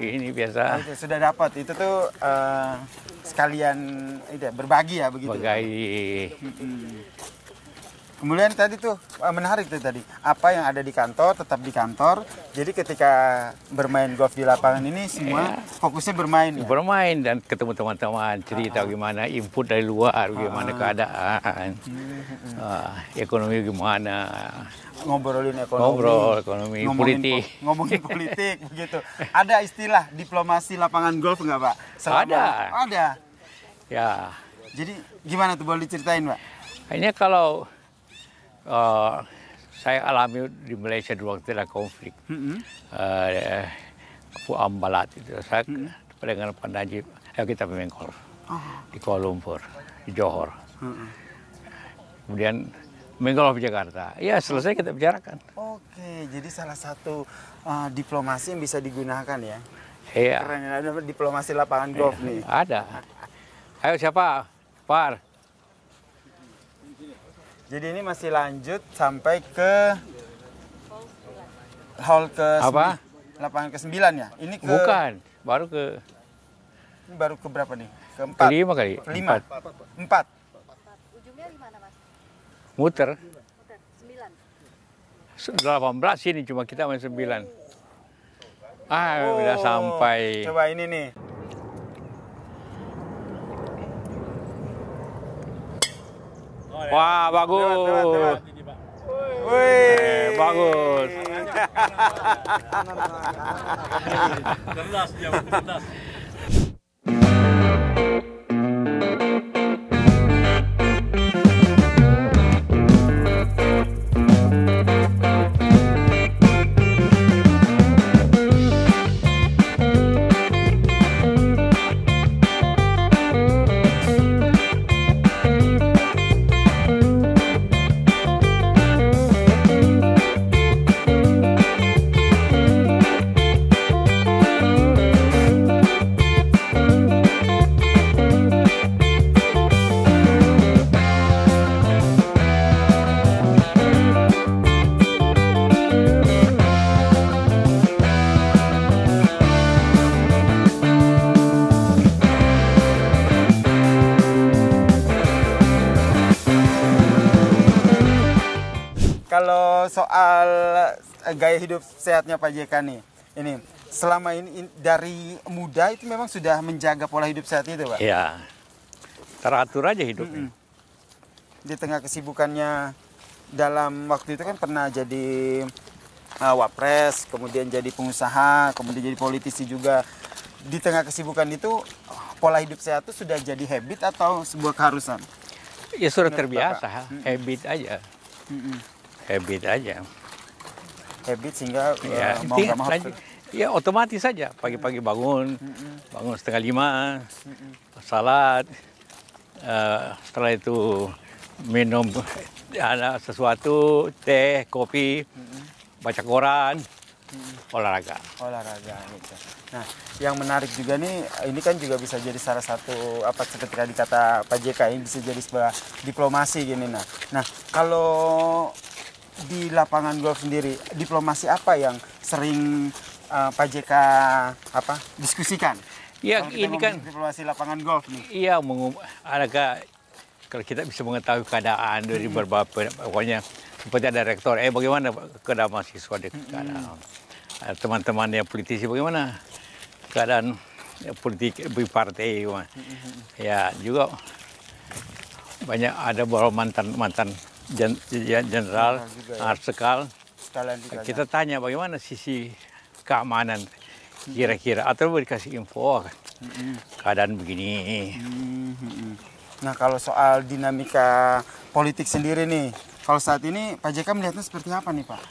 [SPEAKER 2] Ini biasa.
[SPEAKER 1] Sudah dapat. Itu tuh sekalian itu ya, berbagi ya begitu.
[SPEAKER 2] Berbagi.
[SPEAKER 1] Kemudian tadi tuh menarik tuh tadi, apa yang ada di kantor tetap di kantor. Jadi ketika bermain golf di lapangan ini semua fokusnya bermain. Ya?
[SPEAKER 2] Bermain dan ketemu teman-teman, cerita gimana, input dari luar, gimana keadaan, ekonomi gimana.
[SPEAKER 1] Ngobrolin
[SPEAKER 2] ekonomi, politik.
[SPEAKER 1] Ngomongin politik begitu. Ada istilah diplomasi lapangan golf nggak Pak? Ada.
[SPEAKER 2] Ya.
[SPEAKER 1] Jadi gimana tuh, boleh diceritain Pak?
[SPEAKER 2] Hanya kalau saya alami di Malaysia dulu waktu ada konflik, Ambalat itu, saya dengan Pak Najib, kita main golf di Kuala Lumpur, di Johor. Kemudian main golf di Jakarta. Ya selesai kita bicarakan.
[SPEAKER 1] Oke, jadi salah satu diplomasi yang bisa digunakan ya?
[SPEAKER 2] Iya.
[SPEAKER 1] Keren, ada diplomasi lapangan golf nih.
[SPEAKER 2] Ada. Ayo siapa? Par.
[SPEAKER 1] Jadi ini masih lanjut sampai ke hall lapangan ke-9 ya? Ini ke...
[SPEAKER 2] Bukan, baru ke...
[SPEAKER 1] Ini baru ke berapa nih? Ke-4?
[SPEAKER 2] Ke-5 kali.
[SPEAKER 1] 5? 4?
[SPEAKER 4] Ujungnya di mana Mas?
[SPEAKER 2] Muter.
[SPEAKER 4] 9.
[SPEAKER 2] 18 sini, cuma kita main 9. Udah sampai.
[SPEAKER 1] Coba ini nih.
[SPEAKER 2] Wah, bagus.
[SPEAKER 1] Lewat. Wih,
[SPEAKER 2] bagus.
[SPEAKER 3] Cerdas dia, cerdas.
[SPEAKER 1] Kalau soal gaya hidup sehatnya Pak JK nih, ini selama ini dari muda itu memang sudah menjaga pola hidup sehat itu Pak?
[SPEAKER 2] Iya, teratur aja hidupnya.
[SPEAKER 1] di tengah kesibukannya dalam waktu itu kan pernah jadi wapres, kemudian jadi pengusaha, kemudian jadi politisi juga. Di tengah kesibukan itu pola hidup sehat itu sudah jadi habit atau sebuah keharusan?
[SPEAKER 2] Ya sudah
[SPEAKER 1] Menurut
[SPEAKER 2] terbiasa,
[SPEAKER 1] Bapak?
[SPEAKER 2] habit aja. Habit aja.
[SPEAKER 1] Habit sehingga
[SPEAKER 2] Ya,
[SPEAKER 1] mau nggak mau harus
[SPEAKER 2] ya otomatis saja pagi-pagi bangun 4:30, salat, setelah itu minum ada sesuatu, teh, kopi, baca koran, olahraga.
[SPEAKER 1] gitu. Nah, yang menarik juga nih, ini kan juga bisa jadi salah satu apa seperti tadi kata Pak JK, ini bisa jadi sebuah diplomasi gini. Nah, kalau di lapangan golf sendiri, diplomasi apa yang sering Pak JK diskusikan?
[SPEAKER 2] Ya,
[SPEAKER 1] Kalau kita
[SPEAKER 2] ini kan
[SPEAKER 1] diplomasi lapangan golf nih.
[SPEAKER 2] iya adakah kalau kita bisa mengetahui keadaan dari berbagai, pokoknya seperti ada rektor, bagaimana keadaan mahasiswa di keadaan teman-teman yang politisi, bagaimana keadaan politik di partai, ya juga banyak ada beberapa mantan jenderal, arsekal. Kita tanya bagaimana sisi keamanan kira-kira, atau dikasih info keadaan begini.
[SPEAKER 1] Nah, kalau soal dinamika politik sendiri nih, kalau saat ini Pak JK melihatnya seperti apa nih Pak?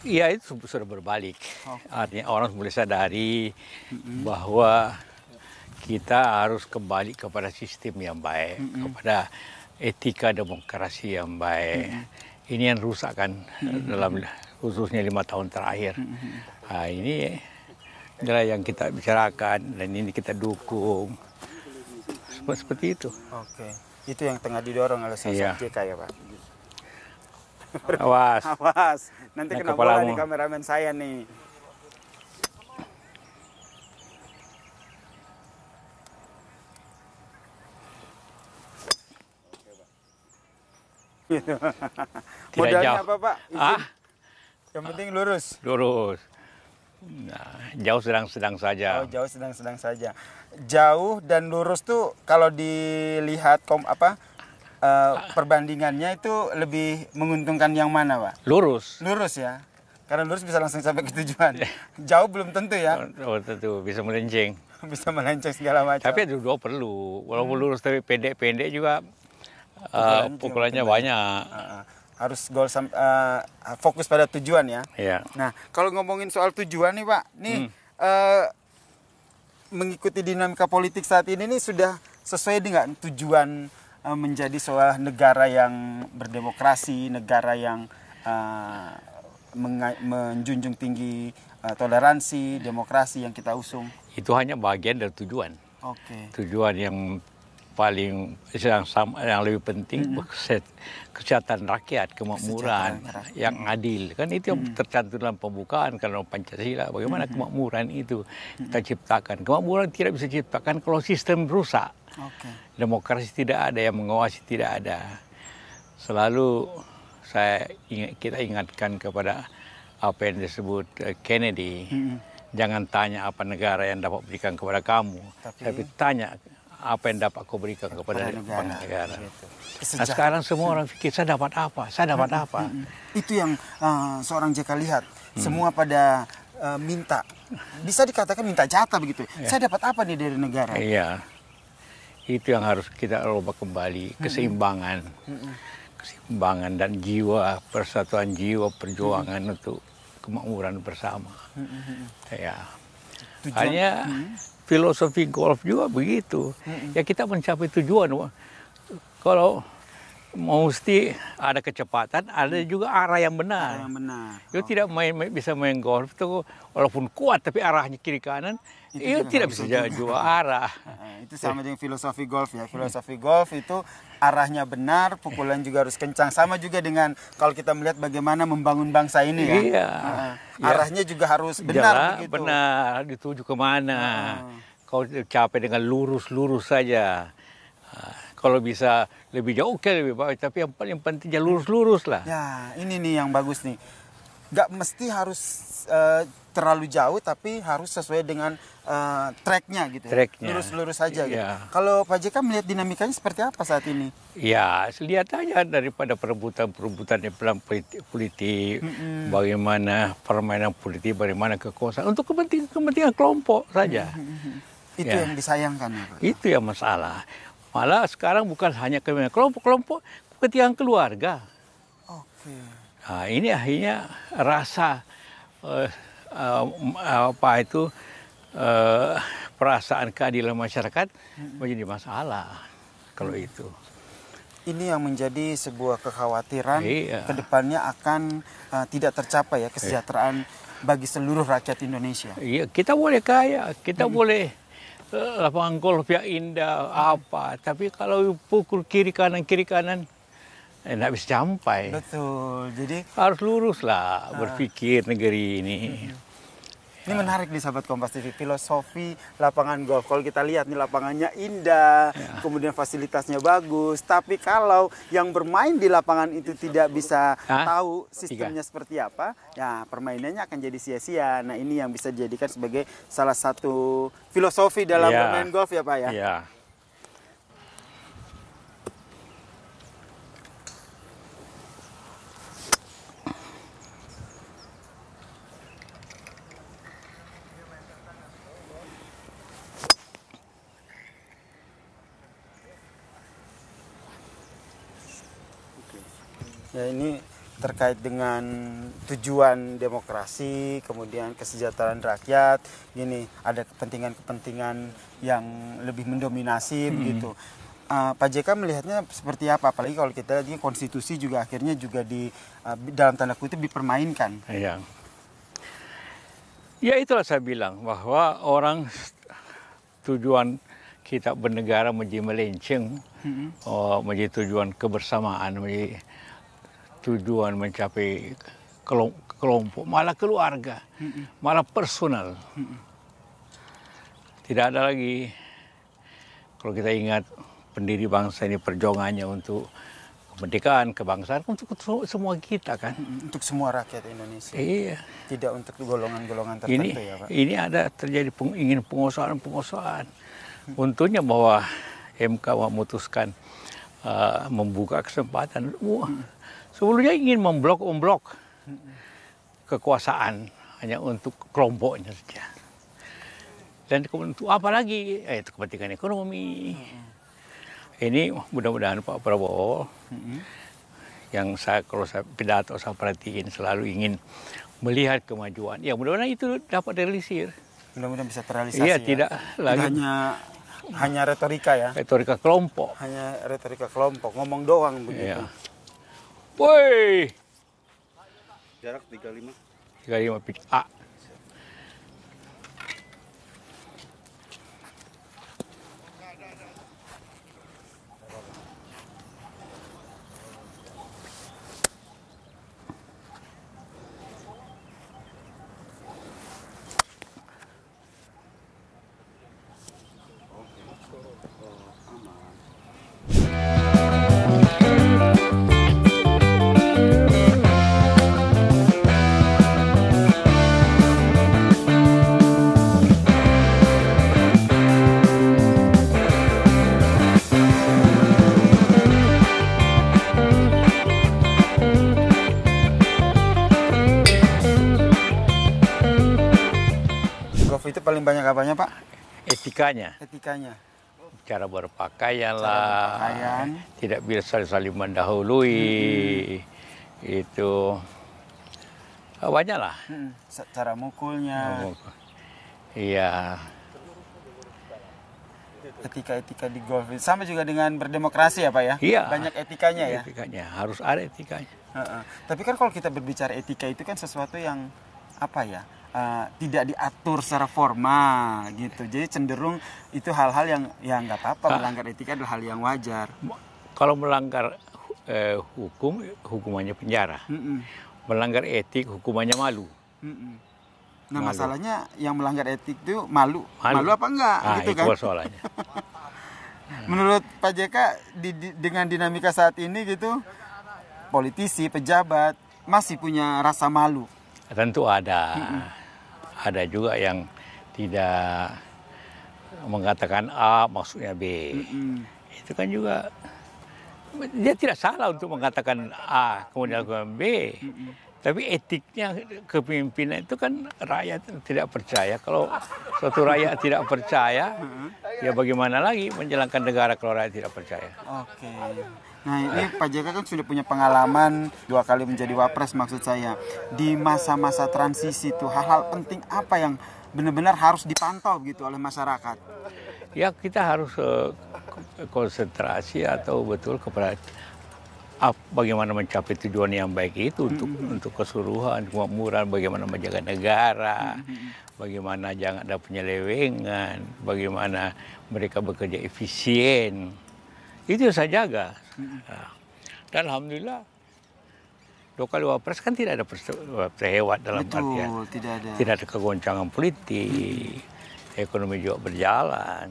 [SPEAKER 2] Iya, itu sudah berbalik. Artinya orang mulai sadari bahwa kita harus kembali kepada sistem yang baik, kepada etika demokrasi yang baik. Ini yang rusak kan dalam khususnya 5 tahun terakhir. Nah, ini adalah yang kita bicarakan dan ini kita dukung. Seperti itu.
[SPEAKER 1] Oke, itu yang tengah didorong oleh sosok JK ya Pak.
[SPEAKER 2] Awas.
[SPEAKER 1] Awas, nanti
[SPEAKER 2] Nah,
[SPEAKER 1] kena bola
[SPEAKER 2] kepalamu.
[SPEAKER 1] nih kameramen saya nih. Modalnya
[SPEAKER 2] jauh.
[SPEAKER 1] apa Pak? Izin.
[SPEAKER 2] Ah,
[SPEAKER 1] Yang penting lurus.
[SPEAKER 2] lurus. Nah, jauh sedang-sedang saja.
[SPEAKER 1] Oh, jauh sedang-sedang saja. Jauh dan lurus tuh kalau dilihat perbandingannya itu lebih menguntungkan yang mana Pak?
[SPEAKER 2] Lurus.
[SPEAKER 1] Lurus ya. Karena lurus bisa langsung sampai ke tujuan. Jauh belum tentu ya.
[SPEAKER 2] Oh, tentu bisa melenceng.
[SPEAKER 1] Bisa melenceng segala macam.
[SPEAKER 2] Tapi dua perlu. Walaupun lurus tapi pendek-pendek juga pukulannya
[SPEAKER 1] juga
[SPEAKER 2] banyak.
[SPEAKER 1] Harus fokus pada tujuan ya.
[SPEAKER 2] Ya.
[SPEAKER 1] Nah, kalau ngomongin soal tujuan nih Pak, nih mengikuti dinamika politik saat ini nih sudah sesuai dengan tujuan menjadi sebuah negara yang berdemokrasi, negara yang menjunjung tinggi toleransi, demokrasi yang kita usung.
[SPEAKER 2] Itu hanya bagian dari tujuan.
[SPEAKER 1] Oke.
[SPEAKER 2] Tujuan yang paling yang lebih penting kesehatan rakyat, kemakmuran yang adil. Kan itu yang tercantum dalam pembukaan kalau Pancasila. Bagaimana kemakmuran itu kita ciptakan. Kemakmuran tidak bisa diciptakan kalau sistem rusak.
[SPEAKER 1] Oke.
[SPEAKER 2] Demokrasi tidak ada, yang mengawasi tidak ada. Selalu kita ingatkan kepada apa yang disebut Kennedy. Jangan tanya apa negara yang dapat berikan kepada kamu, tapi tanya apa yang dapat kau berikan kepada negara.
[SPEAKER 1] Gitu.
[SPEAKER 2] Nah, sekarang semua orang pikir saya dapat apa, saya dapat apa.
[SPEAKER 1] Itu yang seorang JK lihat. Semua pada minta. Bisa dikatakan minta jatah begitu. Saya dapat apa nih dari negara?
[SPEAKER 2] Iya. Itu yang harus kita ubah kembali, keseimbangan. Keseimbangan dan jiwa, persatuan jiwa perjuangan untuk kemakmuran bersama. Ya. Hanya filosofi golf juga begitu. Ya kita mencapai tujuan. Kalau mesti ada kecepatan, ada juga arah yang benar.
[SPEAKER 1] Yang benar.
[SPEAKER 2] Itu tidak bisa main golf itu walaupun kuat tapi arahnya kiri kanan, itu tidak bisa juga arah.
[SPEAKER 1] Itu sama dengan filosofi golf ya. Filosofi golf itu arahnya benar, pukulan juga harus kencang. Sama juga dengan kalau kita melihat bagaimana membangun bangsa ini ya.
[SPEAKER 2] Iya.
[SPEAKER 1] Arahnya juga harus benar begitu.
[SPEAKER 2] Benar, dituju kemana. Kalau capai dengan lurus-lurus saja. Kalau bisa lebih jauh, oke lebih baik. Tapi yang paling penting ya lurus-lurus lah.
[SPEAKER 1] Ya, ini nih yang bagus nih. Gak mesti harus terlalu jauh tapi harus sesuai dengan tracknya gitu.
[SPEAKER 2] Tracknya.
[SPEAKER 1] Lurus-lurus saja gitu.
[SPEAKER 2] Ya.
[SPEAKER 1] Kalau Pak JK melihat dinamikanya seperti apa saat ini?
[SPEAKER 2] Ya, lihat aja daripada perebutan yang dalam politik, bagaimana permainan politik, bagaimana kekuasaan untuk kepentingan kelompok saja.
[SPEAKER 1] Itu
[SPEAKER 2] Ya.
[SPEAKER 1] yang disayangkan ya, Pak.
[SPEAKER 2] Itu yang masalah. Malah sekarang bukan hanya kepentingan kelompok, kepentingan keluarga.
[SPEAKER 1] Oke.
[SPEAKER 2] Nah, ini akhirnya rasa perasaan keadilan masyarakat menjadi masalah kalau itu.
[SPEAKER 1] Ini yang menjadi sebuah kekhawatiran
[SPEAKER 2] Iya.
[SPEAKER 1] kedepannya akan tidak tercapai ya kesejahteraan bagi seluruh rakyat Indonesia.
[SPEAKER 2] Iya, kita boleh kaya, kita boleh lapangan golf yang indah apa, tapi kalau pukul kiri kanan nggak bisa sampai.
[SPEAKER 1] Betul. Jadi
[SPEAKER 2] Harus lurus lah berpikir negeri ini.
[SPEAKER 1] ini menarik nih sahabat Kompas TV, filosofi lapangan golf. Kalau kita lihat nih lapangannya indah, kemudian fasilitasnya bagus. Tapi kalau yang bermain di lapangan itu tidak bisa tahu sistemnya seperti apa, ya permainannya akan jadi sia-sia. Nah ini yang bisa dijadikan sebagai salah satu filosofi dalam bermain golf ya Pak ya.
[SPEAKER 2] Iya.
[SPEAKER 1] Ya ini terkait dengan tujuan demokrasi, kemudian kesejahteraan rakyat. Gini, ada kepentingan-kepentingan yang lebih mendominasi begitu. Pak JK melihatnya seperti apa? Apalagi kalau kita lihat konstitusi juga akhirnya juga dalam tanda kutip dipermainkan.
[SPEAKER 2] Iya. Ya itulah saya bilang bahwa tujuan kita bernegara menjadi melenceng, menjadi tujuan kebersamaan, menjadi tujuan mencapai kelompok, malah keluarga, malah personal. Tidak ada lagi, kalau kita ingat pendiri bangsa ini perjuangannya untuk kemerdekaan, kebangsaan, untuk semua kita kan.
[SPEAKER 1] Untuk semua rakyat Indonesia.
[SPEAKER 2] Iya.
[SPEAKER 1] Tidak untuk golongan-golongan tertentu ya Pak.
[SPEAKER 2] Ini ada terjadi ingin penguasaan. Untungnya bahwa MK memutuskan membuka kesempatan. Sebelumnya ingin memblok kekuasaan hanya untuk kelompoknya saja. Dan untuk apa lagi? Itu kepentingan ekonomi. Ini mudah-mudahan Pak Prabowo yang kalau saya pidato saya perhatiin selalu ingin melihat kemajuan. Ya mudah-mudahan itu dapat direalisir.
[SPEAKER 1] Mudah-mudahan bisa terrealisasi.
[SPEAKER 2] Iya, tidak lagi
[SPEAKER 1] hanya retorika ya.
[SPEAKER 2] Retorika kelompok.
[SPEAKER 1] Hanya retorika kelompok, ngomong doang begitu.
[SPEAKER 2] Iya. Woi.
[SPEAKER 3] Jarak 35.
[SPEAKER 2] 35 pitch A.
[SPEAKER 1] Itu paling banyak apanya Pak?
[SPEAKER 2] Etikanya.
[SPEAKER 1] Etikanya.
[SPEAKER 2] Cara berpakaian lah. Tidak bisa saling mendahului. Itu banyak lah.
[SPEAKER 1] Cara mukulnya.
[SPEAKER 2] Iya.
[SPEAKER 1] Etika-etika di golf. Sama juga dengan berdemokrasi ya Pak ya?
[SPEAKER 2] Iya.
[SPEAKER 1] Banyak etikanya ya?
[SPEAKER 2] Etikanya. Harus ada etikanya.
[SPEAKER 1] Tapi kan kalau kita berbicara etika itu kan sesuatu yang apa ya? Tidak diatur secara formal gitu. Jadi cenderung itu hal-hal yang ya nggak apa-apa, melanggar etika adalah hal yang wajar.
[SPEAKER 2] Kalau melanggar hukum, hukumannya penjara. Melanggar etik, hukumannya malu.
[SPEAKER 1] Nah masalahnya yang melanggar etik itu malu apa enggak gitu kan?
[SPEAKER 2] Itu soalnya.
[SPEAKER 1] Menurut Pak JK dengan dinamika saat ini gitu, politisi, pejabat masih punya rasa malu.
[SPEAKER 2] Tentu ada. ada juga yang tidak mengatakan A maksudnya B. Itu kan juga dia tidak salah untuk mengatakan A kemudian lakukan B. Tapi etiknya kepemimpinan itu kan rakyat tidak percaya. Kalau suatu rakyat tidak percaya, ya bagaimana lagi menjalankan negara kalau rakyat tidak percaya.
[SPEAKER 1] Oke. Nah ini Pak JK kan sudah punya pengalaman 2 kali menjadi wapres maksud saya. Di masa-masa transisi itu hal-hal penting apa yang benar-benar harus dipantau gitu oleh masyarakat?
[SPEAKER 2] Ya kita harus konsentrasi atau betul kepada bagaimana mencapai tujuan yang baik itu untuk keseluruhan, kemakmuran, bagaimana menjaga negara, bagaimana jangan ada penyelewengan, bagaimana mereka bekerja efisien. Itu yang saya jaga. Dan alhamdulillah 2 kali wapres kan tidak ada hebat dalam artian. Tidak ada kegoncangan politik, ekonomi juga berjalan.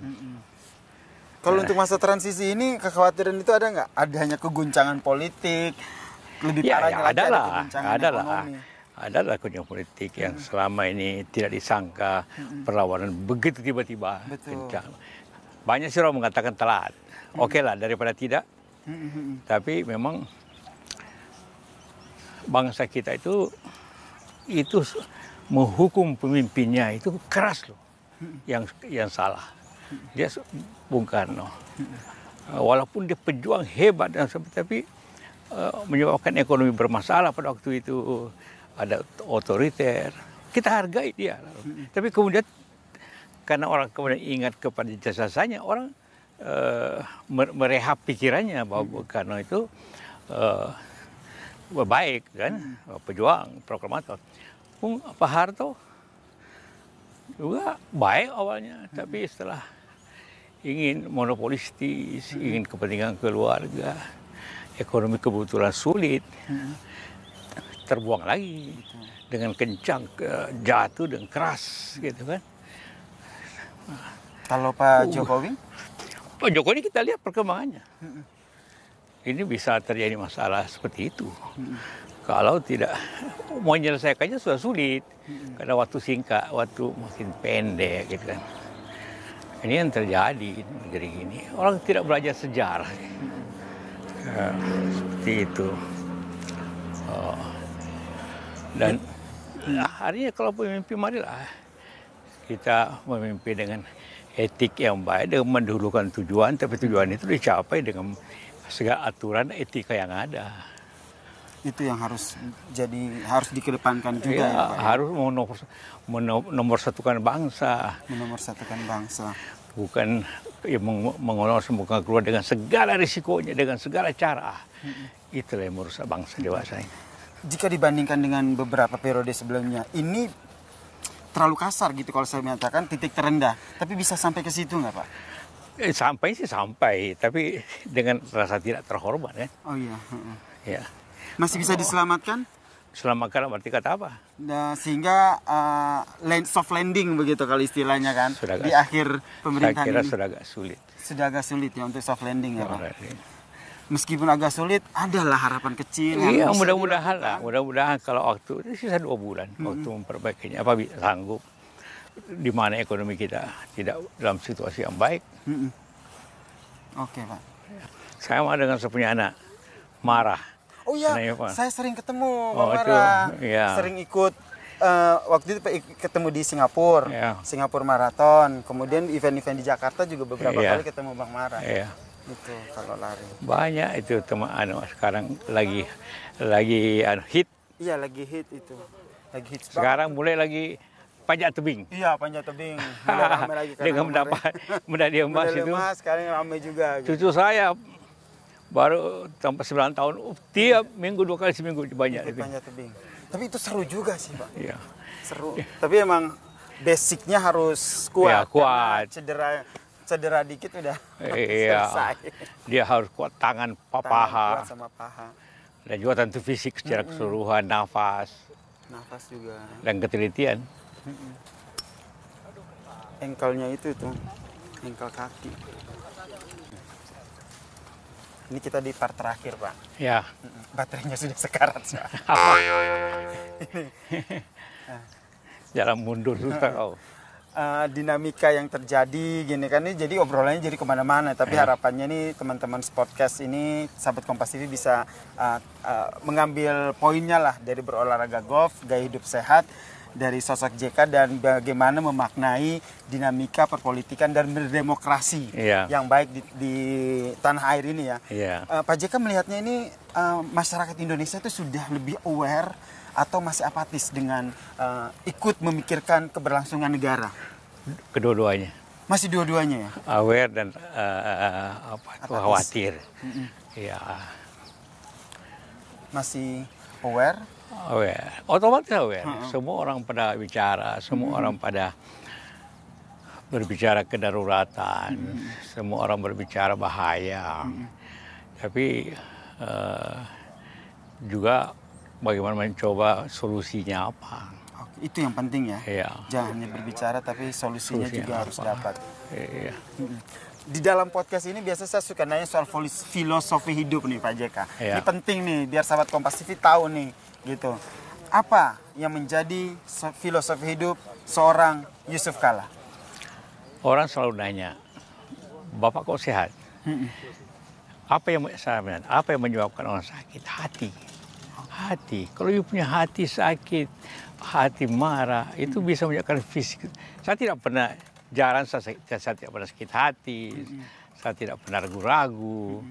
[SPEAKER 1] Kalau untuk masa transisi ini kekhawatiran itu ada nggak? Adanya keguncangan politik, lebih parahnya lagi ada keguncangan ekonomi.
[SPEAKER 2] Adalah keguncangan politik yang selama ini tidak disangka perlawanan begitu tiba-tiba kencang. Banyak sih orang mengatakan telat. Oke lah daripada tidak. Tapi memang bangsa kita itu menghukum pemimpinnya itu keras loh. Yang salah. Dia Bung Karno, walaupun dia pejuang hebat dan tapi menyebabkan ekonomi bermasalah pada waktu itu, ada otoriter, kita hargai dia. Tapi kemudian karena orang kemudian ingat kepada jasa-jasanya, orang merehab pikirannya bahwa Bung Karno itu baik kan, pejuang, proklamator. Pak Harto juga baik awalnya, tapi setelah ingin monopolistis, ingin kepentingan keluarga, ekonomi kebetulan sulit, terbuang lagi dengan kencang, jatuh dan keras, gitu kan.
[SPEAKER 1] Kalau Pak Jokowi?
[SPEAKER 2] Pak Jokowi kita lihat perkembangannya. Ini bisa terjadi masalah seperti itu. Kalau tidak mau menyelesaikannya sudah sulit, karena waktu singkat, waktu makin pendek, gitu kan. Ini yang terjadi di negeri ini. Orang tidak belajar sejarah. Seperti itu. Dan harinya kalau pemimpin, marilah kita memimpin dengan etik yang baik, dengan mendahulukan tujuan, tapi tujuan itu dicapai dengan segala aturan etika yang ada.
[SPEAKER 1] Itu yang harus dikedepankan juga ya, Pak.
[SPEAKER 2] Harus menomorsatukan bangsa.
[SPEAKER 1] Menomorsatukan bangsa.
[SPEAKER 2] Bukan ya, mengolah keluar dengan segala risikonya, dengan segala cara. Itulah yang merusak bangsa dewasa ini.
[SPEAKER 1] Jika dibandingkan dengan beberapa periode sebelumnya, ini terlalu kasar gitu kalau saya menyatakan titik terendah. Tapi bisa sampai ke situ nggak, Pak?
[SPEAKER 2] Sampai sih sampai, tapi dengan rasa tidak terhormat kan.
[SPEAKER 1] Oh iya.
[SPEAKER 2] Ya.
[SPEAKER 1] Masih bisa diselamatkan?
[SPEAKER 2] Selamatkan berarti kata apa?
[SPEAKER 1] Nah, sehingga soft landing begitu kalau istilahnya kan. Di akhir pemerintahan
[SPEAKER 2] saya kira
[SPEAKER 1] ini.
[SPEAKER 2] sudah agak sulit.
[SPEAKER 1] Sudah agak sulit ya untuk soft landing ya, Pak. Meskipun agak sulit, adalah harapan kecil.
[SPEAKER 2] Iya, mudah-mudahan lah. Mudah-mudahan kalau waktu itu sisa 2 bulan waktu memperbaikinya. Apa bisa sanggup? Di mana ekonomi kita tidak dalam situasi yang baik.
[SPEAKER 1] Oke, Pak.
[SPEAKER 2] Saya sama dengan saya punya anak marah.
[SPEAKER 1] Oh iya, saya sering ketemu Bang Mara.
[SPEAKER 2] Ya.
[SPEAKER 1] Sering ikut waktu itu ketemu di Singapura, Singapura Marathon. Kemudian event-event di Jakarta juga beberapa kali ketemu Bang Mara.
[SPEAKER 2] Iya.
[SPEAKER 1] Itu kalau lari.
[SPEAKER 2] Banyak itu teman sekarang lagi hit.
[SPEAKER 1] Iya, lagi hit itu. Lagi hit.
[SPEAKER 2] Sekarang mulai lagi panjat tebing.
[SPEAKER 1] Iya, panjat tebing. Mulai ramai lagi
[SPEAKER 2] dengan mendapat medali emas itu.
[SPEAKER 1] Sekarang ramai juga.
[SPEAKER 2] Gitu. Cucu saya baru sampai 9 tahun, tiap minggu 2 kali seminggu banyak
[SPEAKER 1] panjat tebing. Tapi itu seru juga sih, Pak.
[SPEAKER 2] Iya.
[SPEAKER 1] Seru. Tapi emang basicnya harus kuat.
[SPEAKER 2] Ya, kuat.
[SPEAKER 1] Cedera dikit udah selesai.
[SPEAKER 2] Dia harus kuat tangan, paha.
[SPEAKER 1] Kuat sama paha.
[SPEAKER 2] Dan juga tentu fisik secara keseluruhan, nafas
[SPEAKER 1] juga.
[SPEAKER 2] Dan ketelitian.
[SPEAKER 1] Engkelnya itu tuh, engkel kaki. Ini kita di part terakhir, Pak.
[SPEAKER 2] Ya.
[SPEAKER 1] Baterainya sudah sekarat, Pak.
[SPEAKER 2] jalan mundur susah kau.
[SPEAKER 1] Dinamika yang terjadi gini kan, ini jadi obrolannya jadi kemana-mana, tapi harapannya nih teman-teman Sportcast ini, sahabat Kompas TV bisa mengambil poinnya lah dari berolahraga golf, gaya hidup sehat dari sosok JK, dan bagaimana memaknai dinamika perpolitikan dan berdemokrasi yang baik di tanah air ini ya. Pak JK melihatnya ini masyarakat Indonesia itu sudah lebih aware atau masih apatis dengan ikut memikirkan keberlangsungan negara?
[SPEAKER 2] Kedua-duanya.
[SPEAKER 1] Masih dua-duanya ya?
[SPEAKER 2] Aware dan khawatir. Ya.
[SPEAKER 1] Masih aware?
[SPEAKER 2] Aware. Otomatis aware. Semua orang pada bicara, semua orang pada berbicara kedaruratan, semua orang berbicara bahaya. Tapi juga bagaimana mencoba solusinya apa.
[SPEAKER 1] Oke, itu yang penting ya. Jangan hanya berbicara tapi solusinya juga harus dapat. Di dalam podcast ini biasa saya suka nanya soal filosofi hidup nih Pak JK. Ini penting nih biar sahabat Kompas TV tahu nih gitu. Apa yang menjadi filosofi hidup seorang Yusuf Kalla?
[SPEAKER 2] Orang selalu nanya, Bapak kok sehat? Apa yang menyebabkan orang sakit? Hati. Kalau you punya hati sakit, hati marah, itu bisa menyebabkan fisik. Saya tidak pernah saya tidak pernah sakit hati, saya tidak pernah ragu-ragu,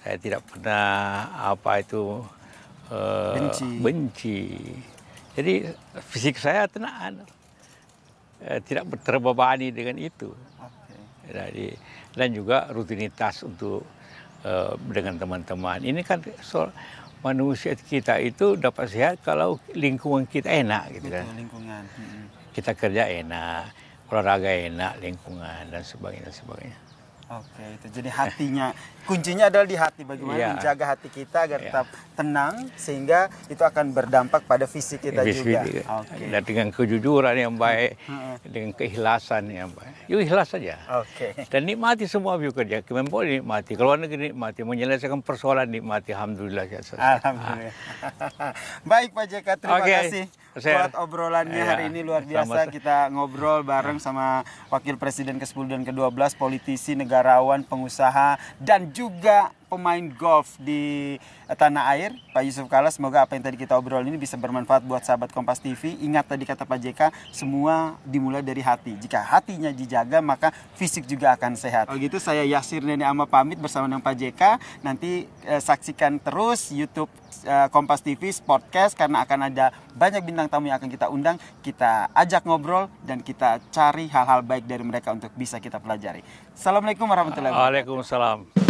[SPEAKER 2] saya tidak pernah benci. Jadi fisik saya tenang, tidak terbebani dengan itu. Dan juga rutinitas untuk dengan teman-teman. Ini kan soal manusia kita itu dapat sehat kalau lingkungan kita enak gitu kan.
[SPEAKER 1] Lingkungan.
[SPEAKER 2] Kita kerja enak, olahraga enak, lingkungan dan sebagainya.
[SPEAKER 1] Oke, itu jadi hatinya. Kuncinya adalah di hati, bagaimana menjaga hati kita agar tetap tenang sehingga itu akan berdampak pada fisik kita juga.
[SPEAKER 2] Dan dengan kejujuran yang baik, dengan keikhlasan yang baik. Yuk ikhlas saja. Dan nikmati semua view kerja. Kemenpora nikmati, keluar negeri nikmati, menyelesaikan persoalan nikmati. Alhamdulillah.
[SPEAKER 1] Alhamdulillah. Baik Pak JK, terima kasih buat obrolannya hari ini, luar biasa. Kita ngobrol bareng sama Wakil Presiden ke-10 dan ke-12, politisi, negarawan, pengusaha, dan juga pemain golf di tanah air, Pak Yusuf Kalla. Semoga apa yang tadi kita obrol ini bisa bermanfaat buat sahabat Kompas TV. Ingat tadi kata Pak JK, semua dimulai dari hati. Jika hatinya dijaga, maka fisik juga akan sehat. Kalau gitu saya Yasir Nene Ama pamit bersama dengan Pak JK. Nanti saksikan terus YouTube Kompas TV Sportcast, karena akan ada banyak bintang tamu yang akan kita undang. Kita ajak ngobrol dan kita cari hal-hal baik dari mereka untuk bisa kita pelajari. Assalamualaikum warahmatullahi wabarakatuh.
[SPEAKER 2] Waalaikumsalam.